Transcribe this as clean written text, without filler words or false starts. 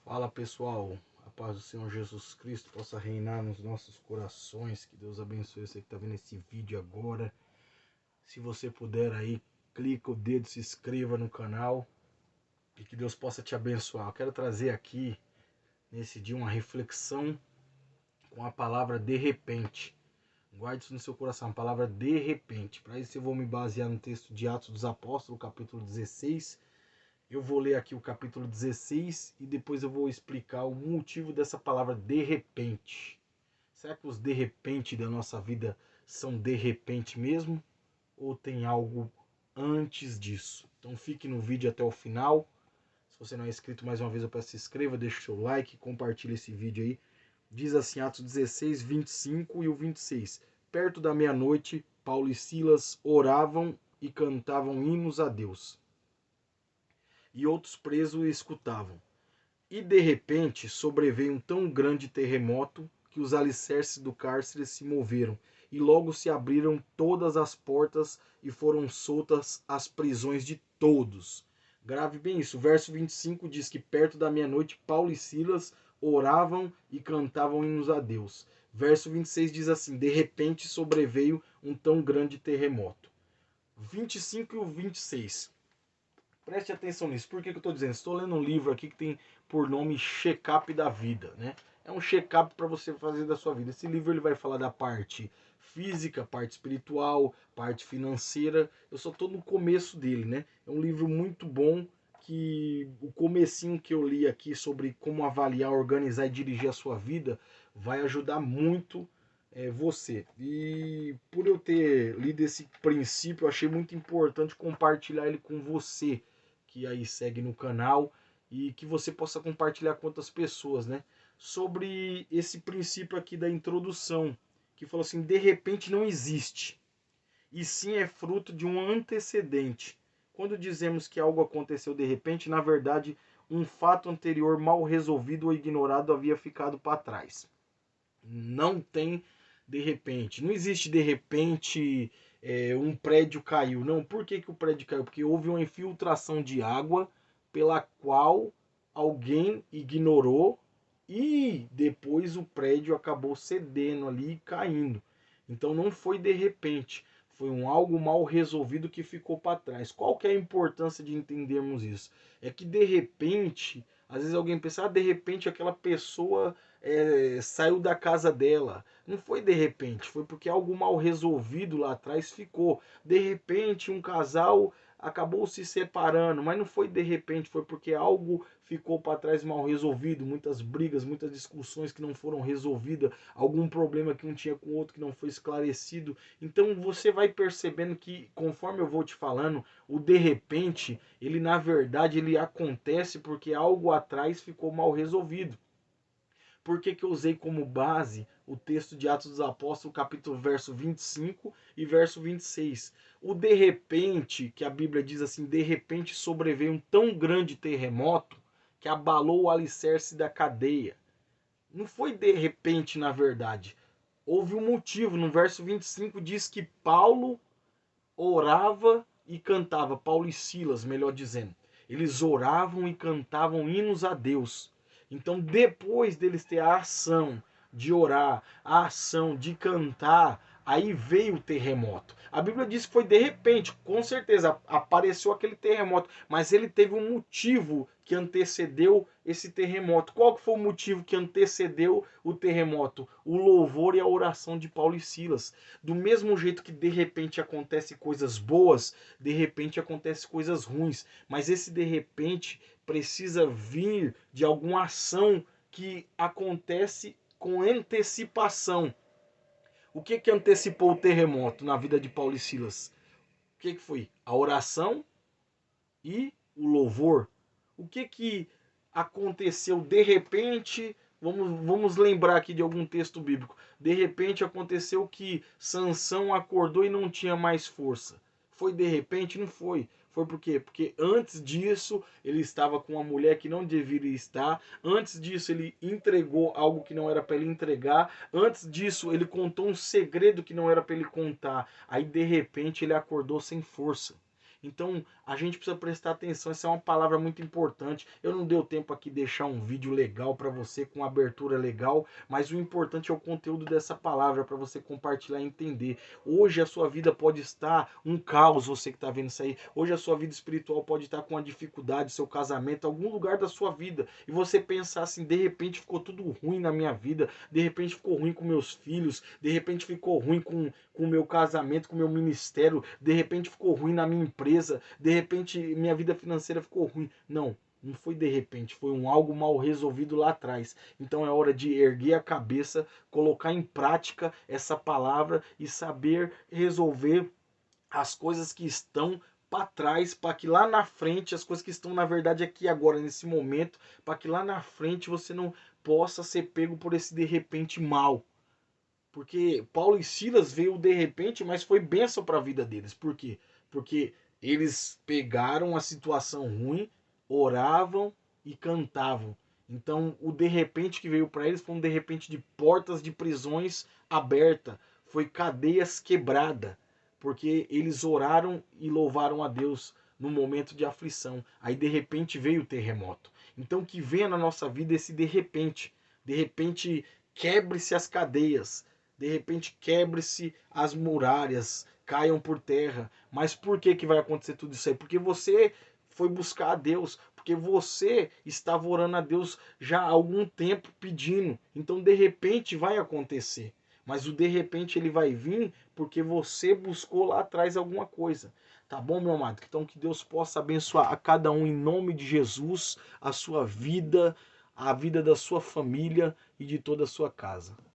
Fala pessoal, a paz do Senhor Jesus Cristo possa reinar nos nossos corações, que Deus abençoe você que está vendo esse vídeo agora. Se você puder aí, clica o dedo, se inscreva no canal e que Deus possa te abençoar. Eu quero trazer aqui nesse dia uma reflexão com a palavra de repente. Guarde isso no seu coração, a palavra de repente. Para isso eu vou me basear no texto de Atos dos Apóstolos, capítulo 16. Eu vou ler aqui o capítulo 16 e depois eu vou explicar o motivo dessa palavra de repente. Será que os de repente da nossa vida são de repente mesmo? Ou tem algo antes disso? Então fique no vídeo até o final. Se você não é inscrito, mais uma vez eu peço que se inscreva, deixe o seu like, compartilhe esse vídeo aí. Diz assim, Atos 16, 25 e o 26. Perto da meia-noite, Paulo e Silas oravam e cantavam hinos a Deus. E outros presos escutavam. E de repente sobreveio um tão grande terremoto que os alicerces do cárcere se moveram, e logo se abriram todas as portas e foram soltas as prisões de todos. Grave bem isso. O verso 25 diz que perto da meia-noite Paulo e Silas oravam e cantavam hinos a Deus. Verso 26 diz assim: de repente sobreveio um tão grande terremoto. 25 e o 26. Preste atenção nisso. Por que eu estou dizendo? Estou lendo um livro aqui que tem por nome Check-up da Vida, né? É um check-up para você fazer da sua vida. Esse livro ele vai falar da parte física, parte espiritual, parte financeira. Eu só estou no começo dele, né? É um livro muito bom que o comecinho que eu li aqui sobre como avaliar, organizar e dirigir a sua vida vai ajudar muito você. E por eu ter lido esse princípio, eu achei muito importante compartilhar ele com você que aí segue no canal e que você possa compartilhar com outras pessoas, né? Sobre esse princípio aqui da introdução, que falou assim: de repente não existe, e sim é fruto de um antecedente. Quando dizemos que algo aconteceu de repente, na verdade, um fato anterior mal resolvido ou ignorado havia ficado para trás. Não tem de repente. Não existe de repente um prédio caiu. Não, por que o prédio caiu? Porque houve uma infiltração de água pela qual alguém ignorou e depois o prédio acabou cedendo ali e caindo. Então não foi de repente, foi um algo mal resolvido que ficou para trás. Qual que é a importância de entendermos isso? É que de repente, às vezes alguém pensa, de repente aquela pessoa saiu da casa dela. Não foi de repente, foi porque algo mal resolvido lá atrás ficou. De repente um casal acabou se separando, mas não foi de repente, foi porque algo ficou para trás mal resolvido, muitas brigas, muitas discussões que não foram resolvidas, algum problema que um tinha com o outro que não foi esclarecido. Então você vai percebendo que conforme eu vou te falando, o de repente, ele na verdade ele acontece porque algo atrás ficou mal resolvido. Por que eu usei como base o texto de Atos dos Apóstolos, capítulo verso 25 e verso 26? O de repente, que a Bíblia diz assim, de repente sobreveio um tão grande terremoto que abalou o alicerce da cadeia. Não foi de repente, na verdade. Houve um motivo. No verso 25 diz que Paulo orava e cantava, Paulo e Silas, melhor dizendo. Eles oravam e cantavam hinos a Deus. Então, depois deles ter a ação de orar, a ação de cantar, aí veio o terremoto. A Bíblia diz que foi de repente, com certeza apareceu aquele terremoto, mas ele teve um motivo que antecedeu esse terremoto. Qual que foi o motivo que antecedeu o terremoto? O louvor e a oração de Paulo e Silas. Do mesmo jeito que de repente acontece coisas boas, de repente acontece coisas ruins, mas esse de repente precisa vir de alguma ação que acontece com antecipação. O que antecipou o terremoto na vida de Paulo e Silas? O que foi? A oração e o louvor. O que aconteceu de repente? Vamos lembrar aqui de algum texto bíblico. De repente aconteceu que Sansão acordou e não tinha mais força. Foi de repente? Não foi. Foi por quê? Porque antes disso ele estava com uma mulher que não deveria estar. Antes disso ele entregou algo que não era para ele entregar. Antes disso ele contou um segredo que não era para ele contar. Aí de repente ele acordou sem força. Então a gente precisa prestar atenção, essa é uma palavra muito importante. Eu não deu tempo aqui de deixar um vídeo legal para você, com abertura legal, mas o importante é o conteúdo dessa palavra para você compartilhar e entender. Hoje a sua vida pode estar um caos, você que está vendo isso aí. Hoje a sua vida espiritual pode estar com uma dificuldade, seu casamento, algum lugar da sua vida. E você pensar assim, de repente ficou tudo ruim na minha vida, de repente ficou ruim com meus filhos, de repente ficou ruim com o meu casamento, com o meu ministério, de repente ficou ruim na minha empresa, de repente minha vida financeira ficou ruim. Não, não foi de repente, foi algo mal resolvido lá atrás. Então é hora de erguer a cabeça, colocar em prática essa palavra e saber resolver as coisas que estão para trás, para que lá na frente, as coisas que estão na verdade aqui agora, nesse momento, para que lá na frente você não possa ser pego por esse de repente mal. Porque Paulo e Silas veio de repente, mas foi bênção para a vida deles. Por quê? Porque eles pegaram a situação ruim, oravam e cantavam. Então, o de repente que veio para eles foi um de repente de portas de prisões abertas, foi cadeias quebradas, porque eles oraram e louvaram a Deus no momento de aflição. Aí de repente veio o terremoto. Então, que venha na nossa vida esse de repente quebre-se as cadeias, de repente quebre-se as muralhas, caiam por terra. Mas por que vai acontecer tudo isso aí? Porque você foi buscar a Deus, porque você estava orando a Deus já há algum tempo pedindo. Então de repente vai acontecer. Mas o de repente ele vai vir porque você buscou lá atrás alguma coisa. Tá bom, meu amado? Então que Deus possa abençoar a cada um em nome de Jesus, a sua vida, a vida da sua família e de toda a sua casa.